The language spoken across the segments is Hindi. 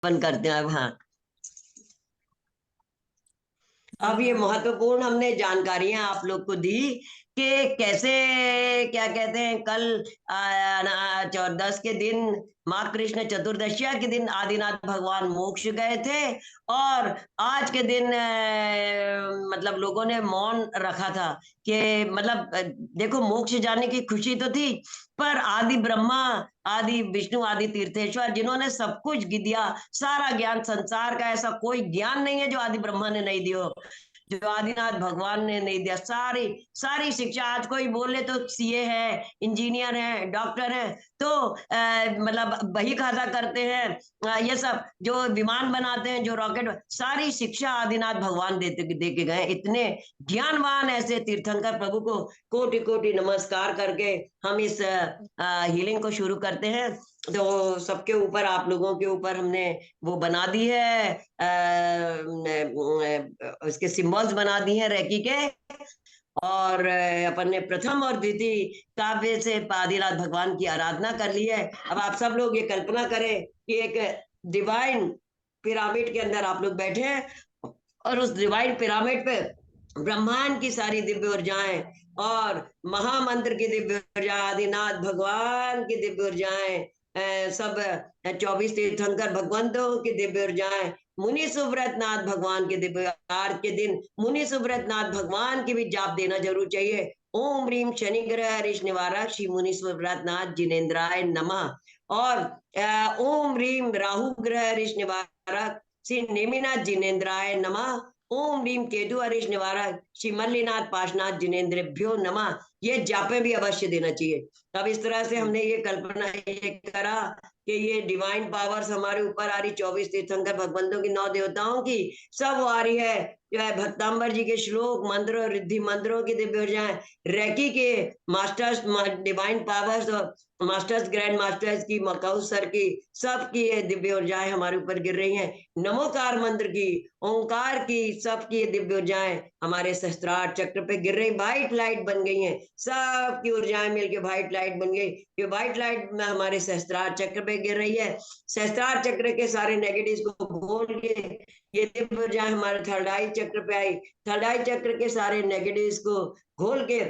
बंद करते हैं अब। हाँ, अब ये हाँ। महत्वपूर्ण हमने जानकारियां आप लोग को दी कि कैसे, क्या कहते हैं, कल 14 के दिन माँ कृष्ण चतुर्दशिया के दिन आदिनाथ भगवान मोक्ष गए थे। और आज के दिन मतलब लोगों ने मौन रखा था कि मतलब देखो, मोक्ष जाने की खुशी तो थी, पर आदि ब्रह्मा, आदि विष्णु, आदि तीर्थेश्वर जिन्होंने सब कुछ दिया, सारा ज्ञान संसार का, ऐसा कोई ज्ञान नहीं है जो आदि ब्रह्मा ने नहीं दिया, जो आदिनाथ भगवान ने नहीं दिया। सारी सारी शिक्षा, आज कोई बोले तो सीए है, इंजीनियर है, डॉक्टर है, तो मतलब बही खाता करते हैं, ये सब जो विमान बनाते हैं, जो रॉकेट, सारी शिक्षा आदिनाथ भगवान दे के गए। इतने ज्ञानवान ऐसे तीर्थंकर प्रभु को कोटि कोटि नमस्कार करके हम इस हीलिंग को शुरू करते हैं। तो सबके ऊपर, आप लोगों के ऊपर हमने वो बना दी है, उसके सिंबल्स बना दी हैं रैकी के। और अपन ने प्रथम और द्वितीय काव्य से आदिनाथ भगवान की आराधना कर ली है। अब आप सब लोग ये कल्पना करें कि एक डिवाइन पिरामिड के अंदर आप लोग बैठे हैं, और उस डिवाइन पिरामिड पे ब्रह्मांड की सारी दिव्य ऊर्जाएं और महामंत्र की दिव्य ऊर्जा, आदिनाथ भगवान की दिव्य ऊर्जाएं, सब 24 तीर्थंकर भगवंतों की दिव्य ऊर्जाएं, मुनि सुव्रत नाथ भगवान के दिव्य, आज के दिन मुनि सुव्रत नाथ भगवान की भी जाप देना जरूर चाहिए। ओम ह्रीम शनि ग्रह ऋष निवारक श्री मुनि सुव्रत नाथ जिनेन्द्राय नमः। और ओम ह्रीम राहु ग्रह ऋष निवारक श्री नेमिनाथ जिनेन्द्राय नमः। ओम ह्रीम केतु हरीश निवारक श्री मल्लीनाथ पाशनाथ जिनेन्द्रभ्यो नमः। ये जापे भी अवश्य देना चाहिए। तब इस तरह से हमने ये कल्पना ये करा कि ये डिवाइन पावर्स हमारे ऊपर आ रही, 24 तीर्थंकर भगवंतों की, 9 देवताओं की, सब आ रही है। जो है भक्तांबर जी के श्लोक मंत्र और रिद्धि मंत्रों की दिव्य ऊर्जाएं, रैकी के मास्टर्स डिवाइन पावर्स और मास्टर्स ग्रैंड मास्टर्स की, मकाऊ सर की, सबकी ये दिव्य ऊर्जाएं हमारे ऊपर गिर रही हैं। नमोकार मंत्र की, ओंकार की, सबकी दिव्य ऊर्जाएं हमारे सहस्त्रार चक्र पे गिर रही, व्हाइट लाइट बन गई हैं। सबकी ऊर्जाएं मिलकर व्हाइट लाइट बन गई। ये व्हाइट लाइट में हमारे सहस्त्रार चक्र पे गिर रही है। सहस्त्रार चक्र के सारे नेगेटिव को खोल के ये दिव्य ऊर्जाएं हमारे थर्ड आई चक्र पे आई। थर्ड आई चक्र के सारे नेगेटिव को खोल के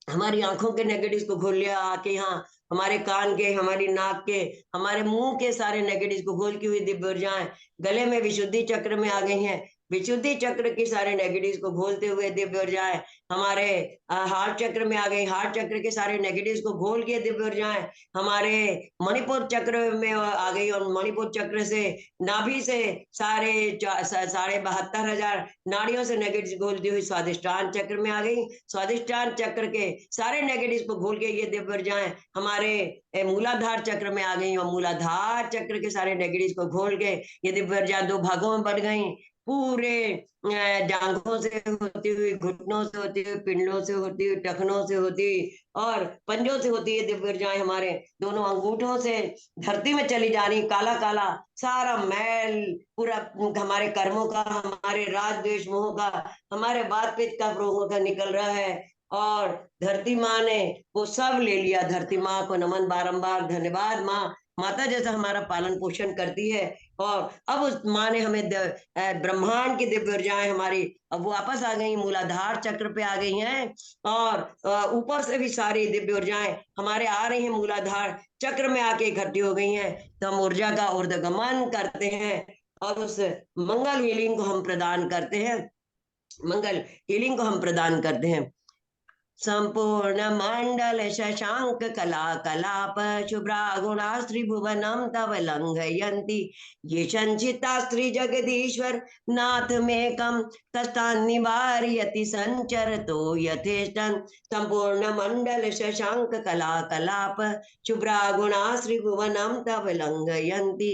हमारी आंखों के नेगेटिव को खोल लिया आके, यहाँ हमारे कान के, हमारी नाक के, हमारे मुंह के सारे नेगेटिव को खोल की हुई दिव्य ऊर्जाएं गले में विशुद्धि चक्र में आ गई हैं। विशुद्धि चक्र की सारे नेगेटिव्स को घोलते हुए दिव्य ऊर्जाएं हमारे हार्ट चक्र में आ गई। हार्ट चक्र के सारे नेगेटिव्स को घोल के दिव्य ऊर्जाएं हमारे मणिपुर चक्र में आ गई, और मणिपुर चक्र से, नाभि से सारे 72,500 नाड़ियों से नेगेटिव घोलती हुई स्वादिष्टान चक्र में आ गई। स्वादिष्टान चक्र के सारे नेगेटिव को घोल के ये दिव्य ऊर्जाएं हमारे मूलाधार चक्र में आ गई, और मूलाधार चक्र के सारे नेगेटिव को घोल के ये दिव्य ऊर्जा दो भागों में बढ़ गई। पूरे जांघों से होती हुई, घुटनों से होती हुई, पिंडलों से होती हुई, टखनों से होती हुई और पंजों से होती है दिव्य ऊर्जाएं हमारे दोनों अंगूठों से धरती में चली जा रही। काला काला सारा मैल पूरा हमारे कर्मों का, हमारे राग द्वेष मोह का, हमारे बात पित्त का, रोगों का निकल रहा है। और धरती माँ ने वो सब ले लिया। धरती माँ को नमन बारंबार, धन्यवाद माँ, माता जैसा हमारा पालन पोषण करती है। और अब उस माँ ने हमें ब्रह्मांड की दिव्य ऊर्जाएं हमारी अब वापस आ गई, मूलाधार चक्र पे आ गई हैं। और ऊपर से भी सारी दिव्य ऊर्जाएं हमारे आ रही हैं, मूलाधार चक्र में आके इकट्ठी हो गई हैं। तो हम ऊर्जा का ऊर्ध्वगमन करते हैं और उस मंगल हीलिंग को हम प्रदान करते हैं। मंगल हीलिंग को हम प्रदान करते हैं। संपूर्ण मंडल शशांक कला कलाप शुभ्रा गुणा त्रिभुवनम तव लंघयन्ति ये संचिता स्त्री जगदीश्वर नाथ मेकम कष्टान्निवारयति संचरतो यथेष्टं। संपूर्ण मंडल शशांक कला कलाप शुभ्रा गुणा त्रिभुवनम तव लंघयन्ति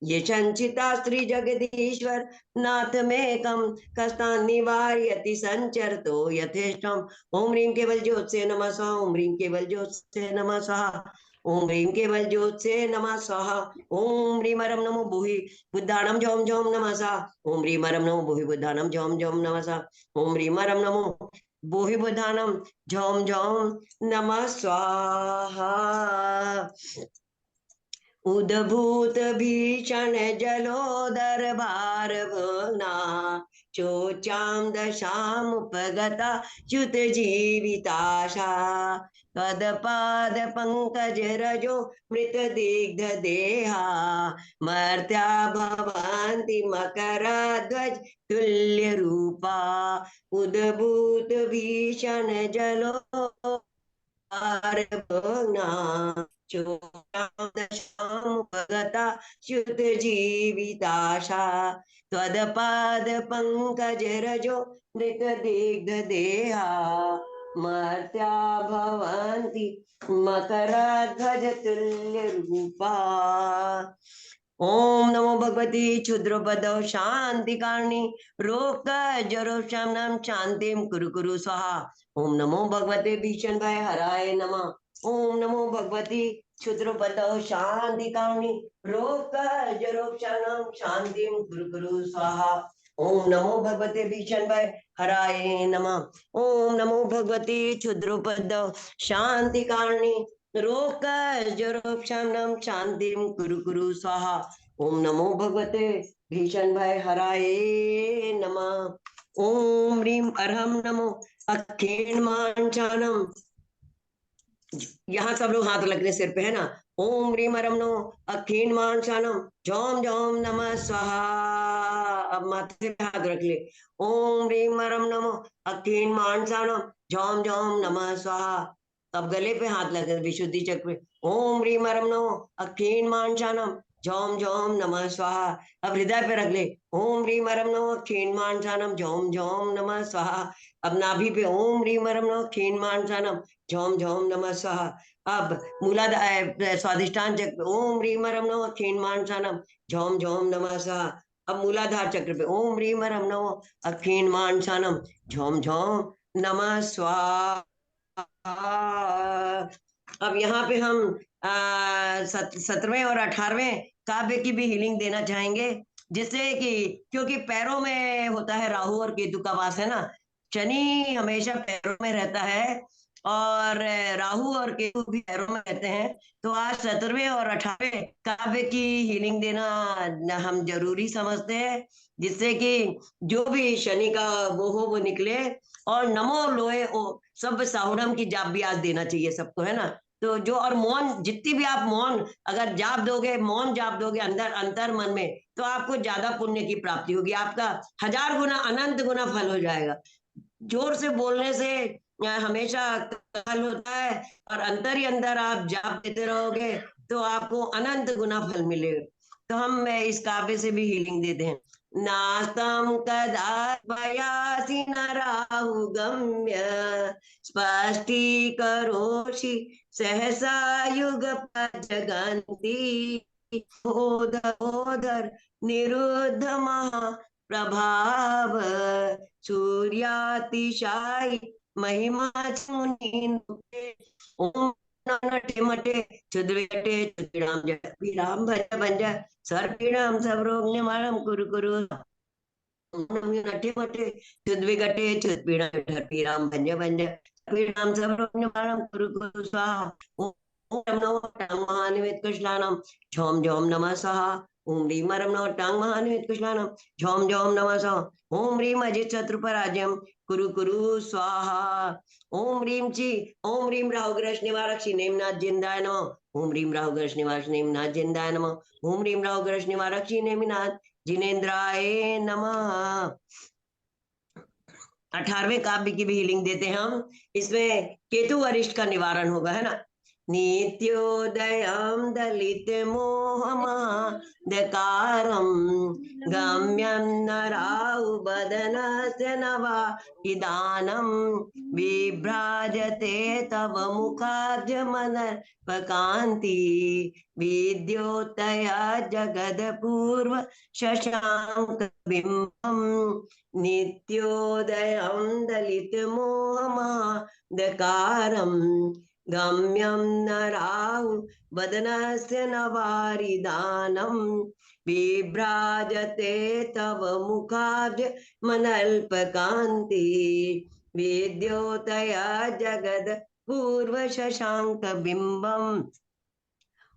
ये संचिता स्त्री जगदीश्वर नाथ मेकम कष्टान्निवारयति संचरतो यथेष्टं। ओम ह्रीं केवल ज्योत से नमः स्वाहा। ओम ह्रीं केवल ज्योत से नमः स्वाहा। ओम ह्रीं केवल ज्योत से नमः स्वाहा। ओम ह्रीं परम नमो भूहि बुद्धाणम झोम झोम नमः स्वाहा। ओम ह्रीं परम नमो भूहि बुद्धाणम झोम झोम नमः स्वाहा। ओम ह्रीं परम नमो भूहि बुद्धाणम झोम झोम नमः स्वाहा। उद्भूत भीषण जलोदर भार भग्ना चोचाम दशामुपगता च्युत जीविताशा पदपाद पंकज रजो मृत दिग्ध देहा मर्त्या भवन्ति मकर ध्वज तुल्य रूपा उद्भूत भीषण जलो चोगता च्युत जीविताशा त्वदपाद पंकज रजो मृत दिग्ध देहा मर्त्या भवन्ति मकरध्वज तुल्य रूपा। ओम नमो भगवती क्षुद्रपद शांति कारणी रोग जरो शमनम शांतिम कुरु कुरु स्वाहा। ओम नमो भगवते भीषण भय हराय नमः। ओम नमो भगवती क्षुद्रपद शांति कारणी रोग जरो शमनम शांतिम कुरु कुरु स्वाहा। ओम नमो भगवते भीषण भय हराय नमः। ओम नमो भगवती क्षुद्रपद शांति कारणी रोग जरोक्षाम शांतिम कुरु कुरु स्वाहा। ओम नमो भगवते भीषण भय हराय नमः। ओम ह्रीम अरहम नमो अखिण मांचानम। यहाँ सब लोग हाथ लगने सिर पे है ना। ओम ह्रीम अरम नमो अखिण मांचानम झोम झोम नमः स्वाहा। अब माथे पे हाथ रख ले। ओम ह्रीम अरम नमो अखिण मांचानम झोम झोम नमः स्वाहा। अब गले पे हाथ लगे विशुद्धि चक्र पे। ओम ह्रीम अरम नमो अखिण मांचानम झोम झोम नमः स्वाहा। अब हृदय पे रख ले। ओम ह्रीम अरम नमो अखिण मांचानम झोम झोम नमः स्वाहा। अब नाभि पे ओम ह्रीम अरम नमो अखिण मांचानम झोम झोम नमः स्वाहा। अब मूलाधार स्वादिष्टान चक्र ओम ह्रीम अरम नमो अखिण मांचानम झोम झोम नमः स्वाहा। अब मूलाधार चक्र पे ओम ह्रीम अरम नमो अखिण मांचानम झोम झोम नमः स्वाहा। अब यहाँ पे हम 17वें और 18वें काव्य की भी हीलिंग देना चाहेंगे, जिससे कि क्योंकि पैरों में होता है राहु और केतु का वास है ना। शनि हमेशा पैरों में रहता है और राहु और केतु भी पैरों में रहते हैं। तो आज 17वें और 18वें काव्य की हीलिंग देना हम जरूरी समझते हैं, जिससे कि जो भी शनि का वो हो वो निकले। और नमो लोहे ओ सब साहुरम की जाप भी आज देना चाहिए सबको, है ना। तो जो और मौन जितनी भी आप मौन अगर जाप दोगे, मौन जाप दोगे अंदर अंतर मन में, तो आपको ज्यादा पुण्य की प्राप्ति होगी। आपका 1000 गुना अनंत गुना फल हो जाएगा। जोर से बोलने से हमेशा फल होता है, और अंदर ही अंदर आप जाप देते रहोगे तो आपको अनंत गुना फल मिलेगा। तो हम इस काव्य से भी हीलिंग देते हैं। नास्तं कदापयासि न राहु गम्य स्पष्टीकरोषि सहसा युगपजगन्ति ओदर निरुद्ध महा प्रभाव सूर्यातिशायी महिमा ओम नटे मटे चुद्विगटे चुद्विणाम जगत्पीडाम भज भंज सर्पीणाम सब रोग निवारणम कुरु कुरु। नटे मटे चुद्विगटे चुद्पीडाम जगत्पीडाम भंज भंज सर्पीणाम सब रोग निवारणम कुरु कुरु स्वाहा। ओम नमो टांग महानिवेद कुशलानम झोम झोम नमः स्वाहा। ओम ह्रीम अरम नमो टांग महानिवेद कुशलानम झोम झोम नमः स्वाहा। ओम ह्रीम अजित शत्रु पराजयम कुरु कुरु स्वाहा। ओम ह्रीम ची ओम ह्रीम राहु ग्रह निवारक श्री नेमनाथ जिंदाय नमः। ओम ह्रीम राहु ग्रह निवारक नेमनाथ जिंदाय नमः। ओम ह्रीम राहु ग्रह निवारक श्री नेमिनाथ जिनेन्द्राय नमः। 18वें काव्य की भी हीलिंग देते हैं हम। इसमें केतु वरिष्ठ का निवारण होगा, है ना। नित्योदयं दलित मोहमादकारं गम्यं नराउ बदनस्य नवा इदानं विभ्राजते तव मुखाब्जमनर्पकान्ति विद्योतया जगदपूर्व शशाङ्कबिम्बं नित्योदयं दलितमोहमादकारं गम्यं न राहु वदनस्य नवारिदानं विभ्राजते तव मुखाब्ज मनल्पकान्ति विद्योतया जगद पूर्व शशांक बिंबम।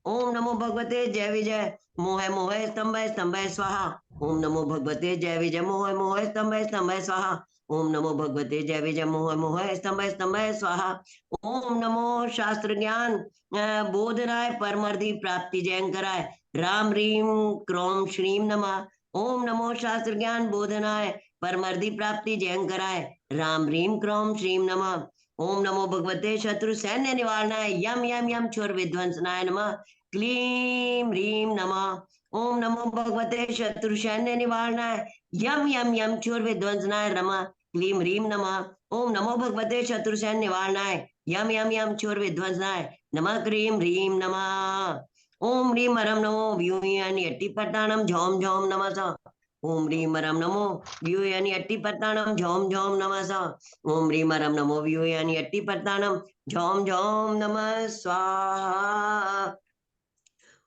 ओम नमो भगवते जय विजय मोह मोह स्तंभ स्तंभ स्वाहा। ओम नमो भगवते जय विजय मोह मोह स्तंभ स्तंभ स्वाहा। ओम नमो भगवते जय विजय मोह मोह स्तंभ स्तंभ स्वाहा। ओम नमो शास्त्र ज्ञान बोधनाय परमर्धि प्राप्ति जयंकराय राम रीम क्रोम श्रीम नमः। ओम नमो शास्त्र ज्ञान बोधनाय परमर्धि प्राप्ति जयंकराय राम रीम क्रोम श्रीम नमः। ओम नमो भगवते शत्रु सैन्य निवारणाय यम यम यम छोर विध्वंसनाय नमः। क्लीं ह्रीं नमः। ओम नमो भगवते शत्रु सैन्य निवारणाय यम यम यम चोर विध्वंसनाय नमः। क्लीं ह्रीं नमः। ओम नमो भगवते शत्रु सैन्य निवारणाय यम यम यम चोर विध्वंसनाय नमः। क्रीं ह्रीं नमः। ओम ह्रीं हरम नमो व्यूयानि अट्टी पट्टाणम झोम झोम नमः। ओम ह्रीं हरम नमो व्यूयानि अट्टी पट्टाणम झोम झोम नमः। ओम ह्रीं हरम नमो व्यूयानि अट्टी पट्टाणम झोम झोम नमः स्वाहा।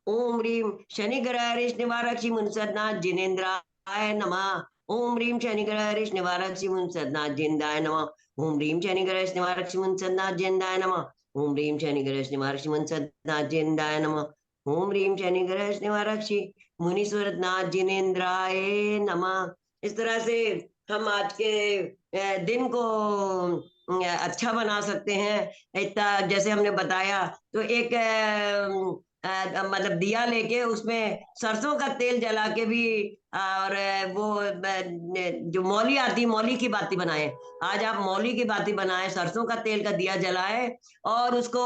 ओम ह्रीं शनिग्रह हरीश निवारक श्री मुंसदनाथ जिनेन्द्राय नमः। ओम ह्रीं शनिग्रह हरीश निवारक श्री मुंसदनाथ जिंदाय नमः। ओम ह्रीं शनिग्रह निवारक श्री मुंसदनाथ जिंदाय नमः। ओम ह्रीं शनिग्रह निवारक श्री मुंसदनाथ जिंदाय नमः। ओम ह्रीं शनिग्रह निवारक श्री मुनीश्वरनाथ जिनेन्द्राय नमः। इस तरह से हम आज के दिन को अच्छा बना सकते हैं। इतना जैसे हमने बताया तो एक मतलब दिया लेके उसमें सरसों का तेल जला के भी और वो जो मौली आती मौली की बाती बनाए। आज आप मौली की बाती बनाए सरसों का तेल का दिया जलाए और उसको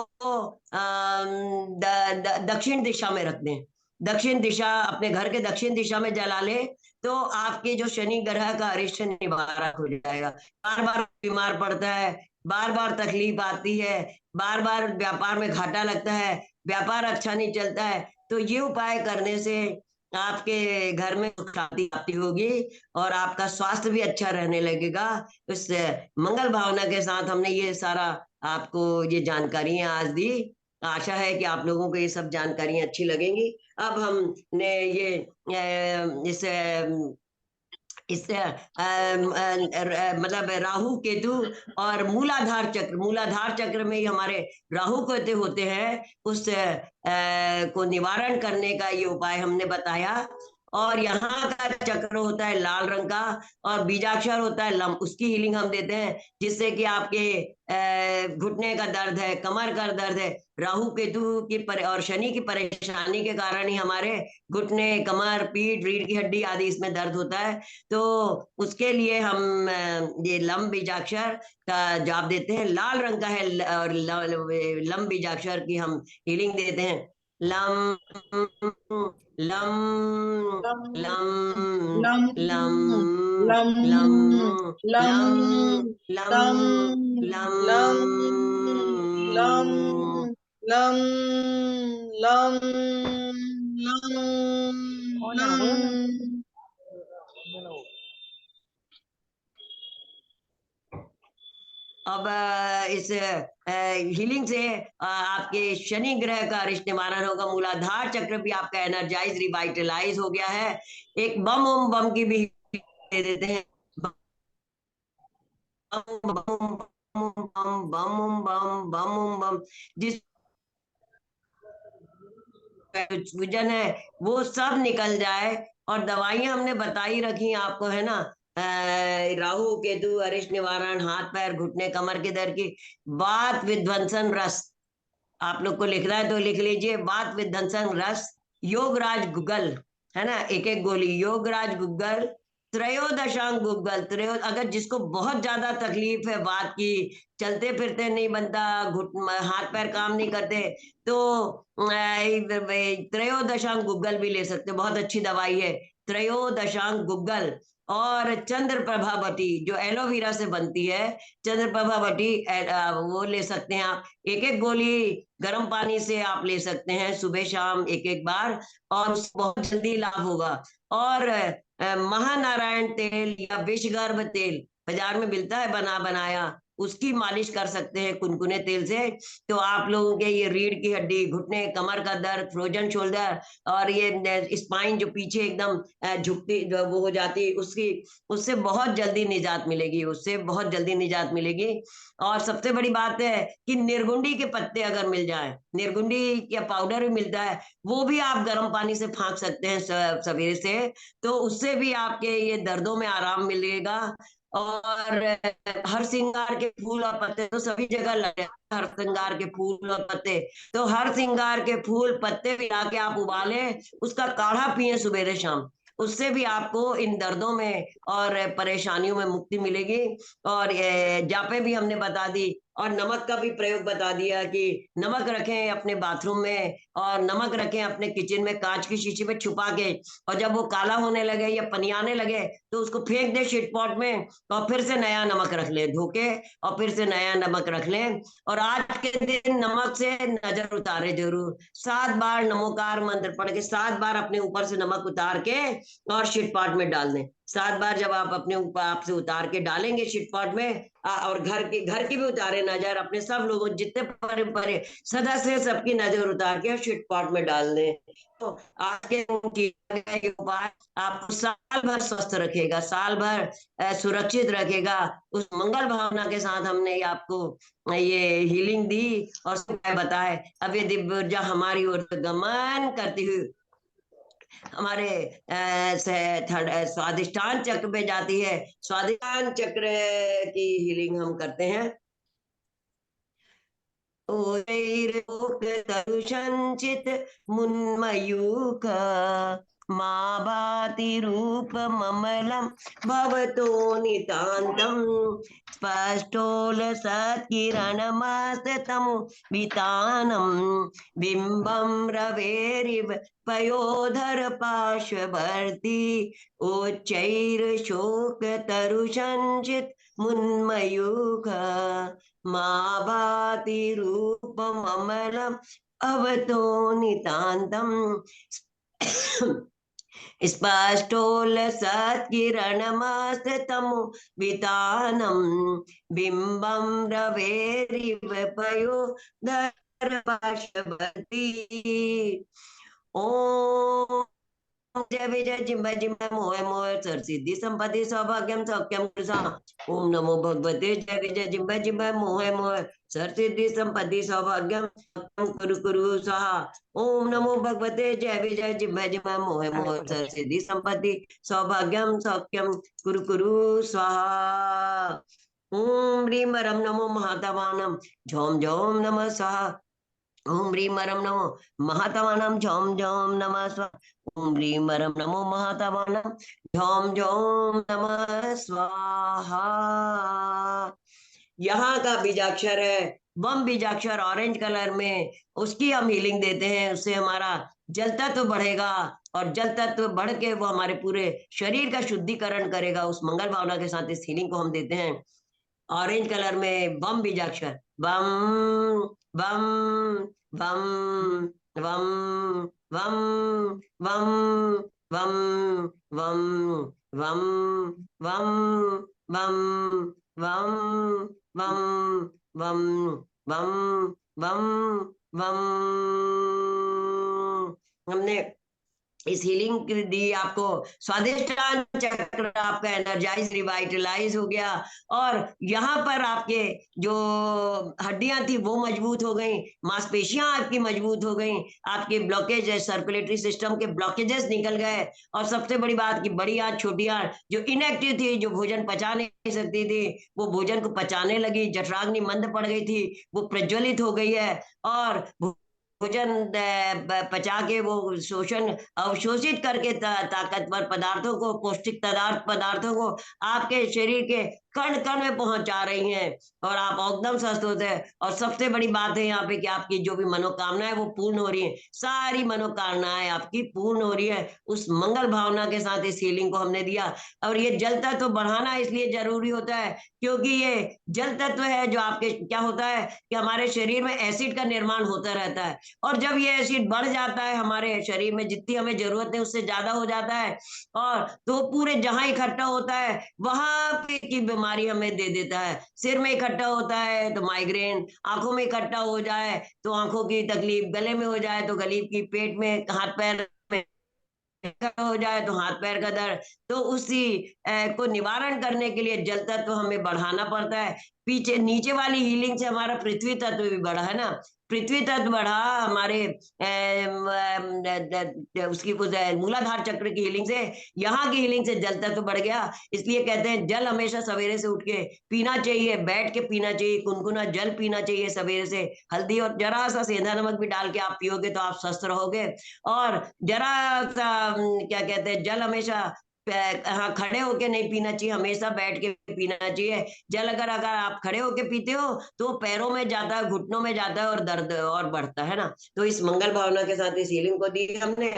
दक्षिण दिशा में रख दें। दक्षिण दिशा अपने घर के दक्षिण दिशा में जला ले तो आपके जो शनि ग्रह का अरिष्ट निवारक हो जाएगा। बार बार बीमार पड़ता है, बार बार तकलीफ आती है, बार बार व्यापार में घाटा लगता है, व्यापार अच्छा नहीं चलता है, तो ये उपाय करने से आपके घर में शांति प्राप्ति होगी और आपका स्वास्थ्य भी अच्छा रहने लगेगा। इस मंगल भावना के साथ हमने ये सारा आपको ये जानकारियां आज दी। आशा है कि आप लोगों को ये सब जानकारियां अच्छी लगेंगी। अब हमने ये इस मतलब राहु केतु और मूलाधार चक्र में ही हमारे राहु केतु होते हैं। उस को निवारण करने का ये उपाय हमने बताया। और यहाँ का चक्र होता है लाल रंग का और बीजाक्षर होता है लम, उसकी हीलिंग हम देते हैं जिससे कि आपके घुटने का दर्द है, कमर का दर्द है, राहु केतु की और शनि की परेशानी के कारण ही हमारे घुटने, कमर, पीठ, रीढ़ की हड्डी आदि इसमें दर्द होता है। तो उसके लिए हम ये लम बीजाक्षर का जाप देते हैं। लाल रंग का है और लम बीजाक्षर की हम हीलिंग देते हैं। लम लम लं लम लं लम लं लम लं लम लम लं लम लं लं लं लं लं लं। अब इस हीलिंग से आपके शनि ग्रह का अरिष्ट निवारण होगा। मूलाधार चक्र भी आपका एनर्जाइज रिवाइटलाइज हो गया है। एक बम उम बम की भी दे देते हैं। बम बम बम बम बम बम बम जिस सूजन है वो सब निकल जाए। और दवाइयां हमने बताई रखी आपको है ना। राहु केतु अरिष्ट निवारण, हाथ पैर घुटने कमर के दर्द की, वात विध्वंसन रस, आप लोग को लिखना है तो लिख लीजिए। वात विध्वंसन रस, योगराज गुगल, है ना, एक एक गोली योगराज गुगल, त्रयोदशांग गुगल। अगर जिसको बहुत ज्यादा तकलीफ है वात की, चलते फिरते नहीं बनता, घुट हाथ पैर काम नहीं करते, तो त्रयोदशांग गुगल भी ले सकते, बहुत अच्छी दवाई है त्रयोदशांग गुगल। और चंद्र प्रभावती जो एलोवेरा से बनती है, चंद्र प्रभावती वो ले सकते हैं आप। एक एक गोली गर्म पानी से आप ले सकते हैं सुबह शाम एक एक बार, और उससे बहुत जल्दी लाभ होगा। और महानारायण तेल या विषगर्भ तेल बाजार में मिलता है बना बनाया, उसकी मालिश कर सकते हैं कुनकुने तेल से। तो आप लोगों के ये रीढ़ की हड्डी, घुटने, कमर का दर्द, फ्रोजन शोल्डर और ये स्पाइन जो पीछे एकदम झुकती वो हो जाती, उसकी उससे बहुत जल्दी निजात मिलेगी, उससे बहुत जल्दी निजात मिलेगी। और सबसे बड़ी बात है कि निर्गुंडी के पत्ते अगर मिल जाए, निर्गुंडी का पाउडर भी मिलता है, वो भी आप गर्म पानी से फाँक सकते हैं सवेरे से, तो उससे भी आपके ये दर्दों में आराम मिलेगा। और हर श्रृंगार के फूल और पत्ते तो सभी जगह लगे, हर श्रृंगार के फूल और पत्ते, तो हर श्रृंगार के फूल पत्ते मिला के आप उबालें, उसका काढ़ा पिए सुबेरे शाम, उससे भी आपको इन दर्दों में और परेशानियों में मुक्ति मिलेगी। और जापे भी हमने बता दी, और नमक का भी प्रयोग बता दिया कि नमक रखें अपने बाथरूम में, और नमक रखें अपने किचन में कांच की शीशी में छुपा के, और जब वो काला होने लगे या पनियाने लगे तो उसको फेंक दे शीट पॉट में, और फिर से नया नमक रख ले धो के, और फिर से नया नमक रख लें। और आज के दिन नमक से नजर उतारे जरूर, 7 बार नमोकार मंत्र पढ़ के 7 बार अपने ऊपर से नमक उतार के और शीट पॉट में डाल दें। 7 बार जब आप अपने ऊपर आप से उतार के डालेंगे शीट पॉट में, और घर की भी उतारे नजर, अपने सब लोगों जितने परे परे सदस्य सबकी नजर उतार के शीट पॉट में डाल दें। तो आज के ये उपाय आपको साल भर स्वस्थ रखेगा, साल भर सुरक्षित रखेगा। उस मंगल भावना के साथ हमने ये आपको ये हीलिंग दी और बताए। अब ये दिव्य ऊर्जा हमारी ओर से गमन करती हुई हमारे स्वादिष्टान चक्र पे जाती है। स्वादिष्टान चक्र की हीलिंग हम करते हैं। संचित मुन्मयूख मा भाति रूपममलं भवतो नितान्तम् स्पष्टोलसत्किरणमस्ततं वितानं बिम्बं रवेरिव पयोधर पार्श्ववर्ती उच्चैर्शोकतरुसञ्चित मुन्मयूख मा भाति रूपममलम् अवतो नितान्तम् स्पष्टोलसत्किरणमस्ततमो वितानं बिम्बं रवेरिव पयोधरपार्श्ववर्ती। ॐ जय विजय जिम्ब जिम्ब मोह मोह सर सिद्धि संपत्ति सौभाग्यम सौख्यम कृषा। ओम नमो भगवते जय विजय जिम्ब जिम्ब मोह मोह सर सिद्धि संपत्ति सौभाग्यम सौख्यम कुरु कुरु स्वाहा। ओम नमो भगवते जय विजय जिम्ब जिम्ब मोह मोह सर सिद्धि संपत्ति सौभाग्यम सौख्यम कुरु कुरु स्वाहा। ओम ह्रीम रम नमो महातवानम झोम झोम नमः स्वाहा। ओम ह्रीम परम नमो महातवानम झोम झोम नमः स्वाहा। ओम ह्रीम परम नमो महातवानम झोम झोम नमः स्वाहा। यहाँ का बीजाक्षर है बम बीजाक्षर, ऑरेंज कलर में, उसकी हम हीलिंग देते हैं। उससे हमारा जल तत्व बढ़ेगा, और जल तत्व बढ़ के वो हमारे पूरे शरीर का शुद्धिकरण करेगा। उस मंगल भावना के साथ इस हीलिंग को हम देते हैं। ऑरेंज कलर में बम बीजाक्षर, बम बम बम बम बम बम बम बम बम बम बम बम बम बम बम बम बम। हमने इस हीलिंग दी आपको। स्वादिष्टान चक्र आपका एनर्जाइज रिवाइटलाइज हो गया, और यहाँ पर आपके जो हड्डियां थी वो मजबूत हो गई, मांसपेशियां आपकी मजबूत हो गई, आपके ब्लॉकेज सर्कुलेटरी सिस्टम के ब्लॉकेजेस निकल गए। और सबसे बड़ी बात की बड़ी आंत छोटी आंत जो इनएक्टिव थी, जो भोजन पचा नहीं सकती थी, वो भोजन को पचाने लगी। जठराग्नि मंद पड़ गई थी, वो प्रज्वलित हो गई है। और भोजन पचा के वो शोषण अवशोषित करके ताकतवर पदार्थों को, पौष्टिक पदार्थों को आपके शरीर के कण कण में पहुंचा रही हैं, और आप एकदम स्वस्थ होते हैं। और सबसे बड़ी बात है यहाँ पे कि आपकी जो भी मनोकामना है वो पूर्ण हो रही है, सारी मनोकामनाएं आपकी पूर्ण हो रही है। उस मंगल भावना के साथ इस हीलिंग को हमने दिया। और ये जल तत्व बढ़ाना इसलिए जरूरी होता है क्योंकि ये जल तत्व है जो आपके क्या होता है कि हमारे शरीर में एसिड का निर्माण होता रहता है। और जब ये एसिड बढ़ जाता है हमारे शरीर में, जितनी हमें जरूरत है उससे ज्यादा हो जाता है, और तो पूरे जहां इकट्ठा होता है वहां पे की बीमारी हमें दे देता है। सिर में इकट्ठा होता है तो माइग्रेन, आंखों में इकट्ठा हो जाए तो आंखों की तकलीफ, गले में हो जाए तो गले की, पेट में, हाथ पैर में हो जाए तो हाथ पैर का दर्द। तो उसी को निवारण करने के लिए जल तत्व हमें बढ़ाना पड़ता है। पीछे नीचे वाली हीलिंग से हमारा पृथ्वी तत्व भी बढ़ा है ना, पृथ्वी तत्व बढ़ा हमारे उसकी कुछ मूलाधार चक्र की हीलिंग से, यहाँ की हीलिंग से जल तत्व बढ़ गया। इसलिए कहते हैं जल हमेशा सवेरे से उठ के पीना चाहिए, बैठ के पीना चाहिए, गुनगुना जल पीना चाहिए सवेरे से। हल्दी और जरा सा सेंधा नमक भी डाल के आप पियोगे तो आप स्वस्थ रहोगे। और जरा सा क्या कहते हैं, जल हमेशा हाँ खड़े होके नहीं पीना चाहिए, हमेशा बैठ के पीना चाहिए। जल अगर अगर आप खड़े होके पीते हो तो पैरों में जाता है, घुटनों में जाता है और दर्द और बढ़ता है ना। तो इस मंगल भावना के साथ इस हीलिंग को दी हमने।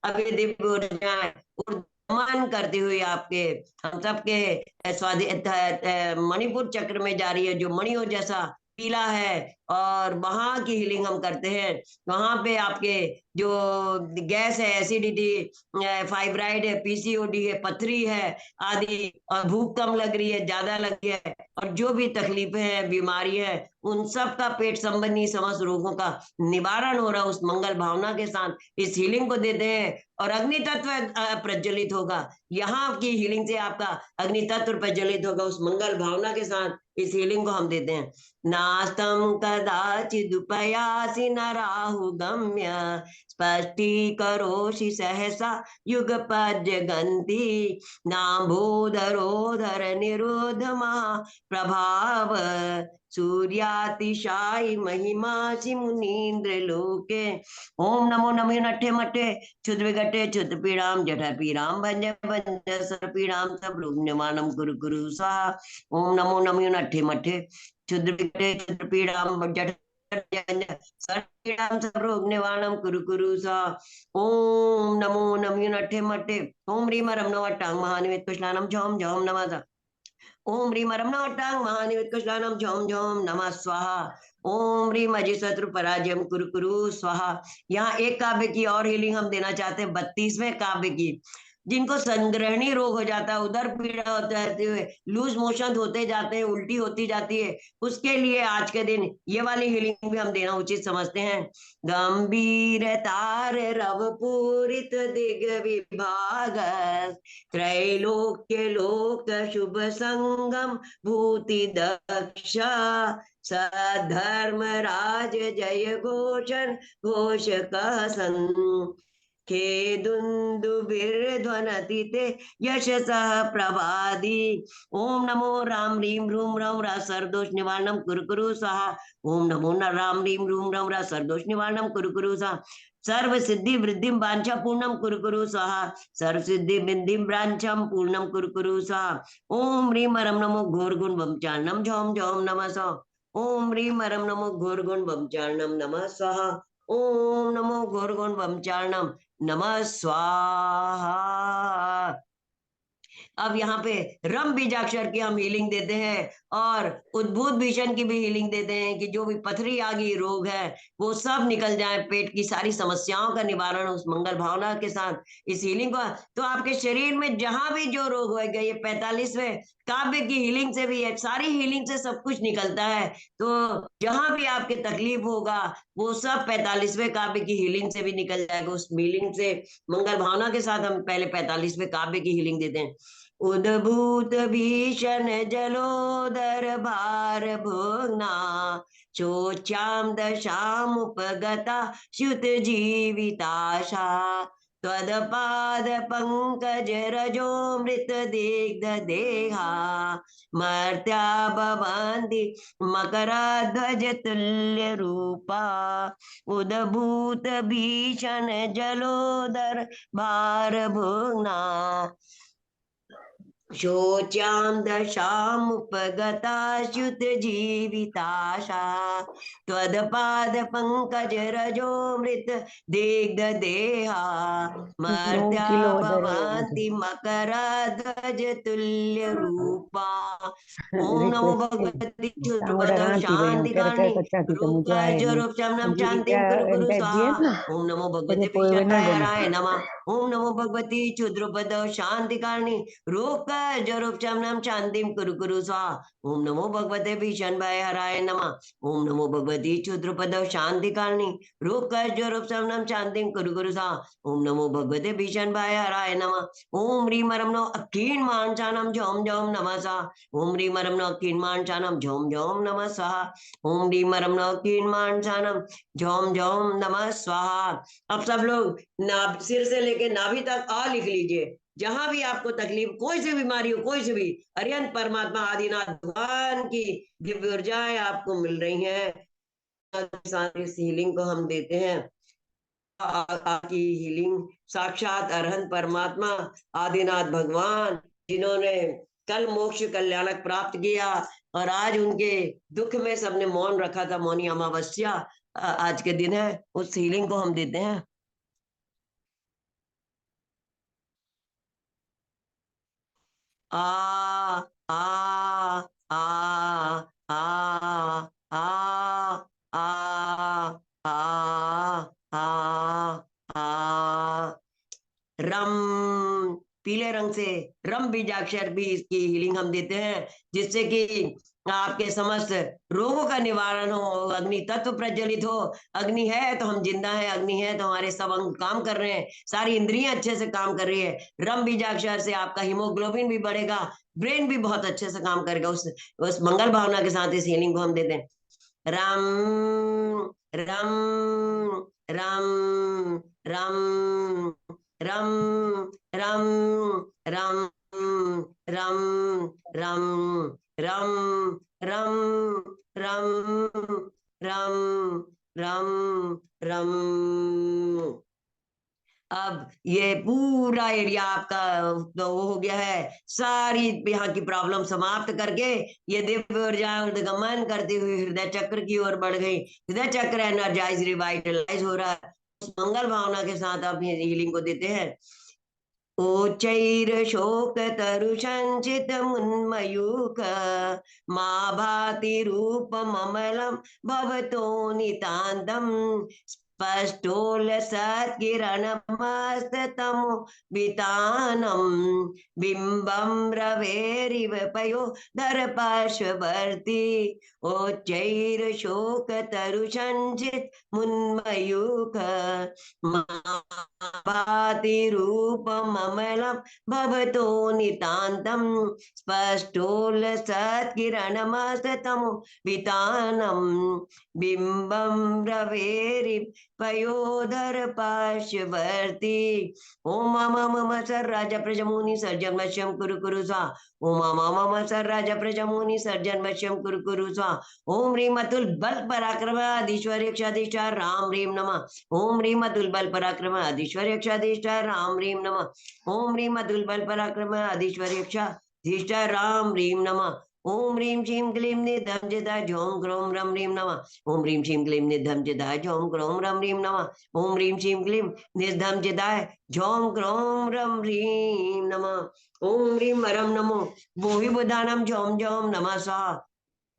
अब ये दिव्य ऊर्जाएं ऊर्ध्वमान करती हुई आपके हम सबके मणिपुर चक्र में जा रही है, जो मणियों जैसा पीला है, और वहां की हीलिंग हम करते हैं। वहां पे आपके जो गैस है, एसिडिटी, फाइब्राइड है, पीसीओडी है, पथरी है आदि, और भूख कम लग रही है, ज्यादा लग रही है, और जो भी तकलीफें हैं, बीमारी है, उन सब का, पेट संबंधी समस्त रोगों का निवारण हो रहा है उस मंगल भावना के साथ। इस हीलिंग को देते हैं और अग्नि तत्व प्रज्वलित होगा। यहाँ की हीलिंग से आपका अग्नि तत्व प्रज्वलित होगा उस मंगल भावना के साथ। इस हीलिंग को हम देते हैं। नास्तम कदाचिदुपयासि न राहु गम्य स्पष्टीकरोषि सहसा युगपद्य गन्ति नाम्भोदरोदर निरोधमा प्रभाव सूर्यातिशायी महिमासि मुनीन्द्र लोके। ओम नमो नमो नट्ठे मट्ठे क्षुद्र विघटे क्षुद्र पीड़ाम जठर पीड़ाम भंज भंज सर पीड़ाम सब लोग निवारणम कुरु कुरु स्वाहा। ओम नमो नमो नट्ठे मट्ठे क्षुद्र विघटे क्षुद्र पीड़ाम जठर सर पीड़ाम सब रोग निवारणम कुरु कुरु स्वाहा। ओम नमो नमो नट्ठे मट्ठे ओम ह्रीम रम नवट्टांग महानिवेद कुशलानम झोम झोम नमः। ओम ह्रीम रम नवट्टांग महानिवेद कुशलानम झोम झोम नमः स्वाहा। ओम ह्रीम अजय शत्रु पराजयम कुरु कुरु स्वाहा। यहाँ एक काव्य की और हीलिंग हम देना चाहते हैं, 32वें काव्य की। जिनको संग्रहणी रोग हो जाता है, उदर पीड़ा होता है, लूज मोशन होते जाते हैं, उल्टी होती जाती है, उसके लिए आज के दिन ये वाली हीलिंग भी हम देना उचित समझते हैं। गंभीर तार रव पूरित दिग विभाग त्रैलोक्य लोक शुभ संगम भूति दक्षा सधर्म राज जय घोषण घोष का सन खेदुन्दुभिर्ध्वनति ते यशसः प्रभादी। ओम नमो राम रीम रूम रम रा सर्दोष निवारणम कुरु कुरु स्वाहा। ओम नमो न राम रीम रूम रम रा सर्दोष निवारणम कुरु कुरु स्वाहा। सर्व सिद्धि वृद्धि वांछा पूर्णम कुरु कुरु स्वाहा। सर्व सिद्धि वृद्धि वांछम पूर्णम कुरु कुरु स्वाहा। ओम ह्रीम परम नमो घोर गुण बम चारणम झोम झोम नमः स्वाहा। ओम ह्रीम परम नमो घोर गुण बम चारणम नमः स्वाहा। ओम नमो घोर गुण बम चारणम नमः स्वाहा। अब यहाँ पे रम बीजाक्षर की हम हीलिंग देते हैं, और उद्भूत भीषण की भी हीलिंग देते हैं कि जो भी पथरी आदि रोग है वो सब निकल जाए, पेट की सारी समस्याओं का निवारण उस मंगल भावना के साथ इस हीलिंग को। तो आपके शरीर में जहां भी जो रोग होगा, ये 45वें काव्य की हीलिंग से भी है, सारी हीलिंग से सब कुछ निकलता है। तो जहां भी आपके तकलीफ होगा वो सब 45वें काव्य की हीलिंग से भी निकल जाएगा। उस हीलिंग से मंगल भावना के साथ हम पहले 45वें काव्य की हीलिंग देते हैं। उद्भूत भीषण जलोदर भार भोगना शोच्याम दशामुपगता श्युत जीविताशा त्वदपाद पंकज रजो मृत दिग्ध देहा मर्त्या भवन्ति मकरध्वज तुल्य रूपा। उद्भूत भीषण जलोदर भार भोगना शोच्यां दशामुपगता श्युत जीविताशा त्वदपाद पंकज रजो मृत दिग्ध देहा 9 मर्त्या किलो भवन्ति मकरध्वज तुल्य रूपा। ओम नमो रिक्वेस्टेड भगवती सांगोड़ा क्षुद्रपद रांती भाई हम कह शांतिकारिणी कच्चा थी तो मुझे आए नहीं रूपकाजरूप शमनम मुझे शांतिं कुरु कुरु इंडेट दिए स्वाहा। ना ओम नमो तेरे भगवते पोए ना देना विष्णुपाय नमः। ओम नमो भगवती क्षुद्रपद शांतिकारिणी रूपकाजरूप शमनम शांतिं कुरु कुरु स्वाहा। ओम नमो भगवते भीषण भय हराय नमः। ओम नमो भगवती क्षुद्रपद शांतिकारिणी रूपकाजरूप शमनम शांतिं कुरु कुरु स्वाहा। ओम नमो भगवते भीषण भय हराय नमः। ओम ह्रीं मरम नो अकीन मानचानम झोम झोम नमः स्वाहा। ओम ह्रीं मरम नो अकीन मानचानम झोम झोम नमः स्वाहा। ओम ह्रीं मरम नो अकीन मानचानम झोम झोम नमः स्वाहा। अब सब लोग सिर से लेके नाभि तक आ लिख लीजिए। जहां भी आपको तकलीफ, कोई सी बीमारी हो, कोई सी भी, अरिहंत परमात्मा आदिनाथ भगवान की दिव्य ऊर्जाएं आपको मिल रही हैं। इस हीलिंग को हम देते हैं। आपकी हीलिंग साक्षात अरहंत परमात्मा आदिनाथ भगवान, जिन्होंने कल मोक्ष कल्याणक प्राप्त किया और आज उनके दुख में सबने मौन रखा था, मौनी अमावस्या आज के दिन है, उस हीलिंग को हम देते हैं। आ आ आ आ आ आ आ रम, पीले रंग से रम बीजाक्षर भी इसकी हीलिंग हम देते हैं, जिससे कि आपके समस्त रोगों का निवारण हो, अग्नि तत्व प्रज्वलित हो। अग्नि है तो हम जिंदा हैं, अग्नि है तो हमारे सब अंग काम कर रहे हैं, सारी इंद्रियां अच्छे से काम कर रही है। रम बीजाक्षर से आपका हीमोग्लोबिन भी बढ़ेगा, ब्रेन भी बहुत अच्छे से काम करेगा। उस मंगल भावना के साथ इस हीलिंग को हम देते हैं। रम रम रम रम रम रम रम रम रम रम रम रम रम रम रम। अब ये पूरा एरिया आपका तो वो हो गया है, सारी यहाँ की प्रॉब्लम समाप्त करके ये दिव्य ऊर्जा उर्गमन करती हुई हृदय चक्र की ओर बढ़ गई। हृदय चक्र एनर्जाइज रिवाइटलाइज हो रहा है। उस मंगल भावना के साथ आप ये हीलिंग को देते हैं। उच्चैर्शोकतरुसञ्चितमुन्मयूख मा भाति रूपममलं भवतो नितान्तम् स्पष्टोल्लसत्किरणमस्ततमो वितानम् बिम्बं रवेरिव पयोधरपार्श्ववर्ती उच्चैर्शोकतरुसञ्चितमुन्मयूख मा भाति रूपममलं भवतो नितान्तं स्पष्टोल्लसत्किरणमस्ततमो वितानं बिम्बं रवेरि पयोधर पार्श्ववर्ती। ओम मम सर्राज प्रजमुनि सर्जन्मश्यं कुरु कुरु सा। ओम मम सर्राज प्रजमुनि सर्जन्मश्यं कुरु कुरु सा। ओम ह्रीं अतुल बल पराक्रम अधीश्वर्यक्षाधिष्ठान राम ह्रीं नमः। ओम ह्रीं अतुल बल पराक्रम अधीश्वर्यक्षाधिष्ठान राम ह्रीं नमः। ओम ह्रीं अतुल बल पराक्रम अधीश्वर्यक्षाधिष्ठान राम ह्रीं नमः। ओम ह्रीं श्रीं क्लीं निधं चिदाय झों ग्रों रं ह्रीं नमः। ओम ह्रीं श्रीं क्लीं निधं चिदाय झों ग्रों रं ह्रीं नमः। ओम ह्रीं श्रीं क्लीं निधं चिदाय झों ग्रों रं ह्रीं नमः। ओम ह्रीं वरं नमो भूहि बुधानं झों झों नमः स्वाहा।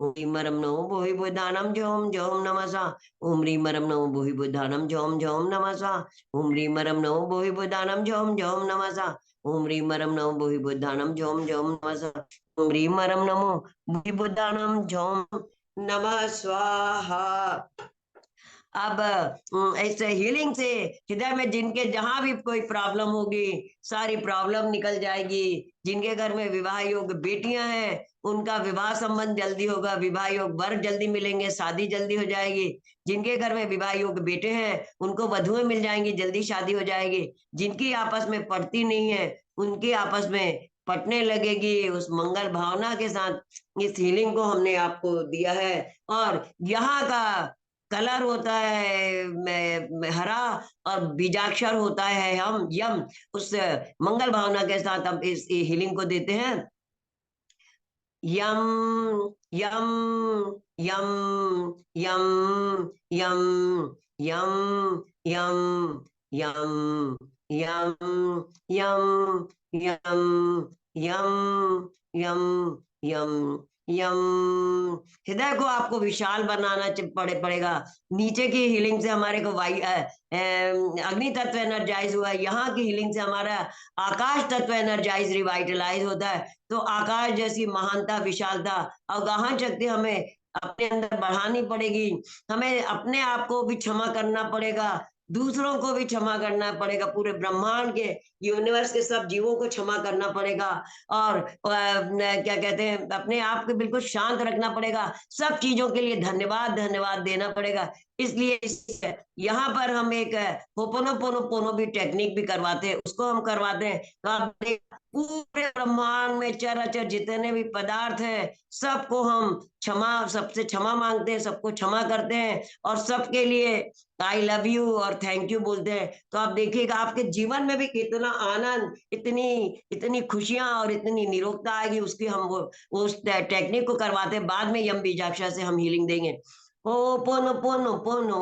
ओम ह्रीं मरम नमो भूहि बुधानम झोम झोम नमसा। ओम ह्रीं मरम नमो भूहि बुधानम झोम झोम नमसा। ओम ह्रीं मरम नमो भूहि बुधानम झोम झोम नमसा। ओम ह्रीं मरम नमो भूहि बुधानम झोम झोम नमसा। ओम ह्रीं मरम नमो भूहि बुधानम झोम नमः स्वाहा। अब ऐसे हीलिंग से हृदय में जिनके जहां भी कोई प्रॉब्लम होगी, सारी प्रॉब्लम निकल जाएगी। जिनके घर में विवाह योग बेटियां हैं, उनका विवाह संबंध जल्दी होगा, विवाह योग वर जल्दी मिलेंगे, शादी जल्दी हो जाएगी। जिनके घर में विवाह योग बेटे हैं, उनको वधुएं मिल जाएंगी, जल्दी शादी हो जाएगी। जिनकी आपस में पड़ती नहीं है, उनकी आपस में पटने लगेगी। उस मंगल भावना के साथ इस हीलिंग को हमने आपको दिया है। और यहाँ का कलर होता है हरा, और बीजाक्षर होता है हम यम। उस मंगल भावना के साथ हम इस हीलिंग को देते हैं। यम यम यम यम यम यम यम यम यम यम यम यम यम यम यम। हृदय को आपको विशाल बनाना पड़ेगा। नीचे की हीलिंग से हमारे को अग्नि तत्व एनर्जाइज हुआ है, यहाँ की हीलिंग से हमारा आकाश तत्व एनर्जाइज रिवाइटलाइज होता है। तो आकाश जैसी महानता, विशालता, अवगाहन शक्ति हमें अपने अंदर बढ़ानी पड़ेगी। हमें अपने आप को भी क्षमा करना पड़ेगा, दूसरों को भी क्षमा करना पड़ेगा, पूरे ब्रह्मांड के, यूनिवर्स के सब जीवों को क्षमा करना पड़ेगा। और क्या कहते हैं, अपने आप को बिल्कुल शांत रखना पड़ेगा। सब चीजों के लिए धन्यवाद धन्यवाद देना पड़ेगा। इसलिए यहाँ पर हम एक होपोनोपोनो भी टेक्निक भी करवाते हैं, उसको हम करवाते हैं। तो आप पूरे ब्रह्मांड में चराचर जितने भी पदार्थ हैं, सबको हम क्षमा, सबसे क्षमा मांगते हैं, सबको क्षमा करते हैं, और सबके लिए आई लव यू और थैंक यू बोलते हैं। तो आप देखिएगा आपके जीवन में भी कितना आनंद, इतनी इतनी खुशियां और इतनी निरोगता आएगी। उसकी हम वो उस टेक्निक को करवाते हैं। बाद में यम बीजाक्षर से हम हीलिंग देंगे। ओ पोनो पोनो पोनो,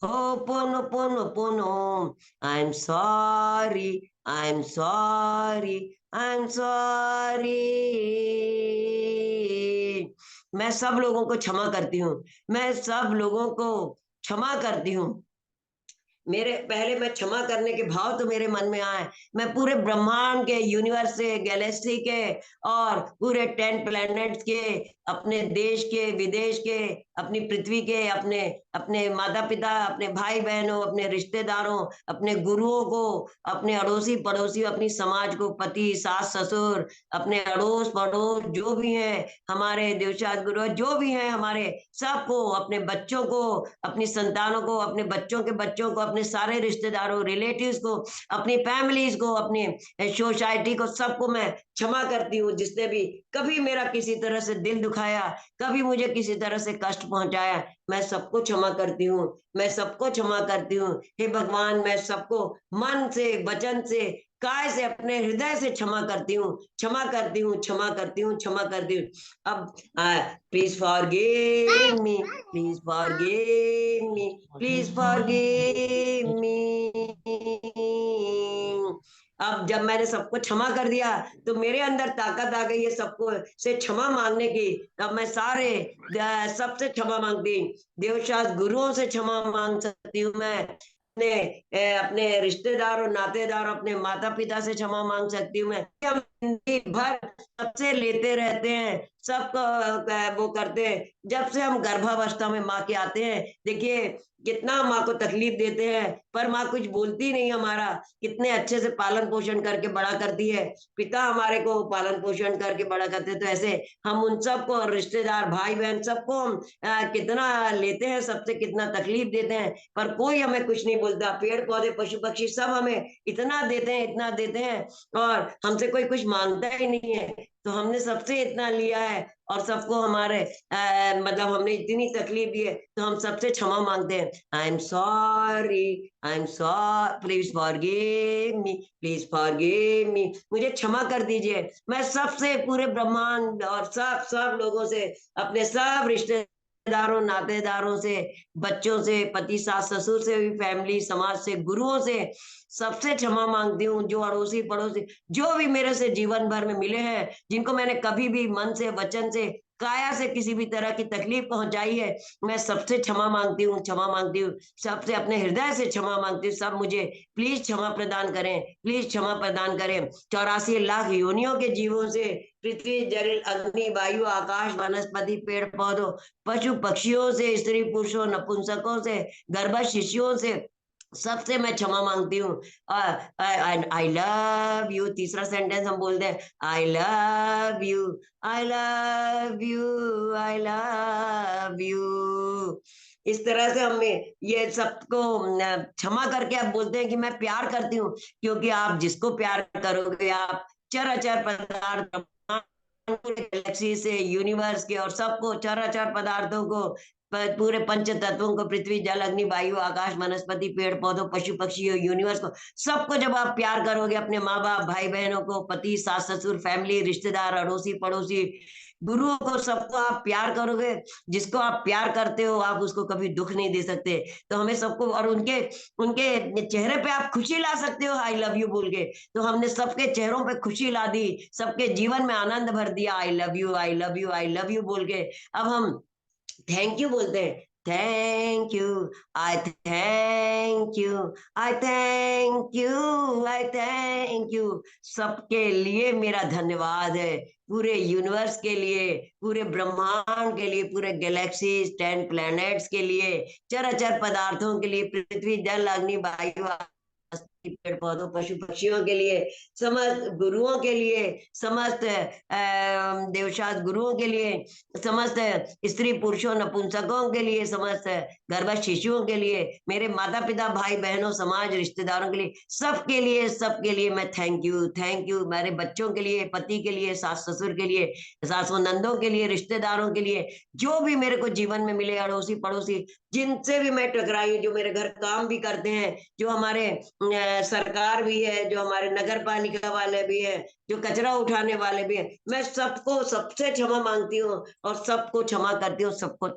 ओ पोनो पोनो पोनो, I am sorry, I am sorry, I am sorry. मैं सब लोगों को क्षमा करती हूँ, मैं सब लोगों को क्षमा करती हूँ। मेरे पहले मैं क्षमा करने के भाव तो मेरे मन में आए। मैं पूरे ब्रह्मांड के, यूनिवर्स से, गैलेक्सी के, और पूरे 10 प्लैनेट्स के, अपने देश के, विदेश के, अपनी पृथ्वी के, अपने अपने माता पिता, अपने भाई बहनों, अपने रिश्तेदारों, अपने गुरुओं को, अपने अड़ोसी पड़ोसी, अपनी समाज को, पति सास ससुर, अपने अड़ोस पड़ोस जो भी हैं, हमारे देवशाद गुरु जो भी हैं, हमारे सबको, अपने बच्चों को, अपनी संतानों को, अपने बच्चों के बच्चों को, अपने सारे रिश्तेदारों, रिलेटिव्स को, अपनी फैमिलीज को, अपनी सोसाइटी को, सबको मैं क्षमा करती हूँ। जिसने भी कभी मेरा किसी तरह से दिल दुखाया, कभी मुझे किसी तरह से कष्ट पहुंचाया, मैं सबको क्षमा करती हूँ, मैं सबको क्षमा करती हूँ। हे भगवान, मैं सबको मन से, वचन से, काय से, अपने हृदय से क्षमा करती हूँ, क्षमा करती हूँ, क्षमा करती हूँ, क्षमा करती हूँ। अब please forgive me, please forgive me, please forgive me. अब जब मैंने सबको क्षमा कर दिया तो मेरे अंदर ताकत आ गई है सबको से क्षमा मांगने की। अब मैं सारे सबसे क्षमा मांगती, देवशास्त्र गुरुओं से क्षमा मांग सकती हूँ, मैं अपने रिश्तेदारों, नातेदार, अपने माता पिता से क्षमा मांग सकती हूँ। मैं हम जिंदगी भर सबसे लेते रहते हैं, सबको वो करते हैं। जब से हम गर्भावस्था में माँ के आते हैं, देखिए कितना माँ को तकलीफ देते हैं, पर माँ कुछ बोलती नहीं। हमारा कितने अच्छे से पालन पोषण करके बड़ा करती है, पिता हमारे को पालन पोषण करके बड़ा करते हैं। तो ऐसे हम उन सबको, रिश्तेदार, भाई बहन, सबको हम कितना लेते हैं, सबसे कितना तकलीफ देते हैं, पर कोई हमें कुछ नहीं बोलता। पेड़ पौधे, पशु पक्षी सब हमें इतना देते हैं, इतना देते हैं, और हमसे कोई कुछ मांगता ही नहीं है। तो हमने सबसे इतना लिया है, और सबको हमारे मतलब हमने इतनी तकलीफ दी है, तो हम सबसे क्षमा मांगते हैं। आई am sorry, I am sorry, please forgive me, please forgive me, मुझे क्षमा कर दीजिए। मैं सबसे, पूरे ब्रह्मांड और सब सब लोगों से, अपने सब रिश्तेदारों, नातेदारों से, बच्चों से, पति सास ससुर से भी, फैमिली, समाज से, गुरुओं से, सबसे क्षमा मांगती हूँ। जो अड़ोसी पड़ोसी जो भी मेरे से जीवन भर में मिले हैं, जिनको मैंने कभी भी मन से, वचन से, काया से किसी भी तरह की तकलीफ पहुंचाई है, मैं सबसे क्षमा मांगती हूँ, क्षमा मांगती हूँ, सबसे अपने हृदय से क्षमा मांगती हूँ। सब मुझे प्लीज क्षमा प्रदान करें, प्लीज क्षमा प्रदान करें। 84 लाख योनियों के जीवों से, पृथ्वी, जल, अग्नि, वायु, आकाश, वनस्पति, पेड़ पौधों, पशु पक्षियों से, स्त्री पुरुषों, नपुंसकों से, गर्भस्थ शिशुओं से, सबसे मैं क्षमा मांगती हूँ। आई लव यू, तीसरा सेंटेंस हम बोलते हैं, I love you, I love you, I love you. इस तरह से हमें ये सबको क्षमा करके आप बोलते हैं कि मैं प्यार करती हूँ, क्योंकि आप जिसको प्यार करोगे, आप चराचर पदार्थ, गैलेक्सी से, यूनिवर्स के, और सबको, चराचर पदार्थों को पूरे पंच तत्वों को, पृथ्वी जल अग्नि वायु आकाश वनस्पति पेड़ पौधों पशु पक्षी यूनिवर्स को, सबको जब आप प्यार करोगे, अपने माँ बाप भाई बहनों को, पति सास ससुर फैमिली रिश्तेदार अड़ोसी पड़ोसी गुरुओं को, सबको आप प्यार करोगे, जिसको आप प्यार करते हो आप उसको कभी दुख नहीं दे सकते। तो हमें सबको, और उनके उनके चेहरे पे आप खुशी ला सकते हो आई लव यू बोल के। तो हमने सबके चेहरों पे खुशी ला दी, सबके जीवन में आनंद भर दिया I love you I love you I love you बोल के। अब हम थैंक यू बोलते हैं, thank you, I thank you, I thank you, I thank you. सबके लिए मेरा धन्यवाद है, पूरे यूनिवर्स के लिए, पूरे ब्रह्मांड के लिए, पूरे गैलेक्सीज 10 प्लैनेट्स के लिए, चराचर पदार्थों के लिए, पृथ्वी जल अग्नि वायु पेड़ पौधों पशु पक्षियों के लिए, समस्त गुरुओं के लिए, समस्त देवशास्त्र गुरुओं के लिए, समस्त स्त्री पुरुषों नपुंसकों के लिए, समस्त गर्भस्थ शिशुओं के लिए, मेरे माता पिता भाई बहनों समाज रिश्तेदारों के लिए, सबके लिए मैं थैंक यू। मेरे बच्चों के लिए, पति के लिए, सास ससुर के लिए, सासों नंदों के लिए, रिश्तेदारों के लिए, जो भी मेरे को जीवन में मिले, अड़ोसी पड़ोसी जिनसे भी मैं टकराई हूँ, जो मेरे घर काम भी करते हैं, जो हमारे सरकार भी है, जो हमारे नगर पालिका वाले भी है, जो कचरा उठाने वाले भी हैं, मैं सबको सबसे क्षमा मांगती हूँ और सबको क्षमा करती हूँ, सबको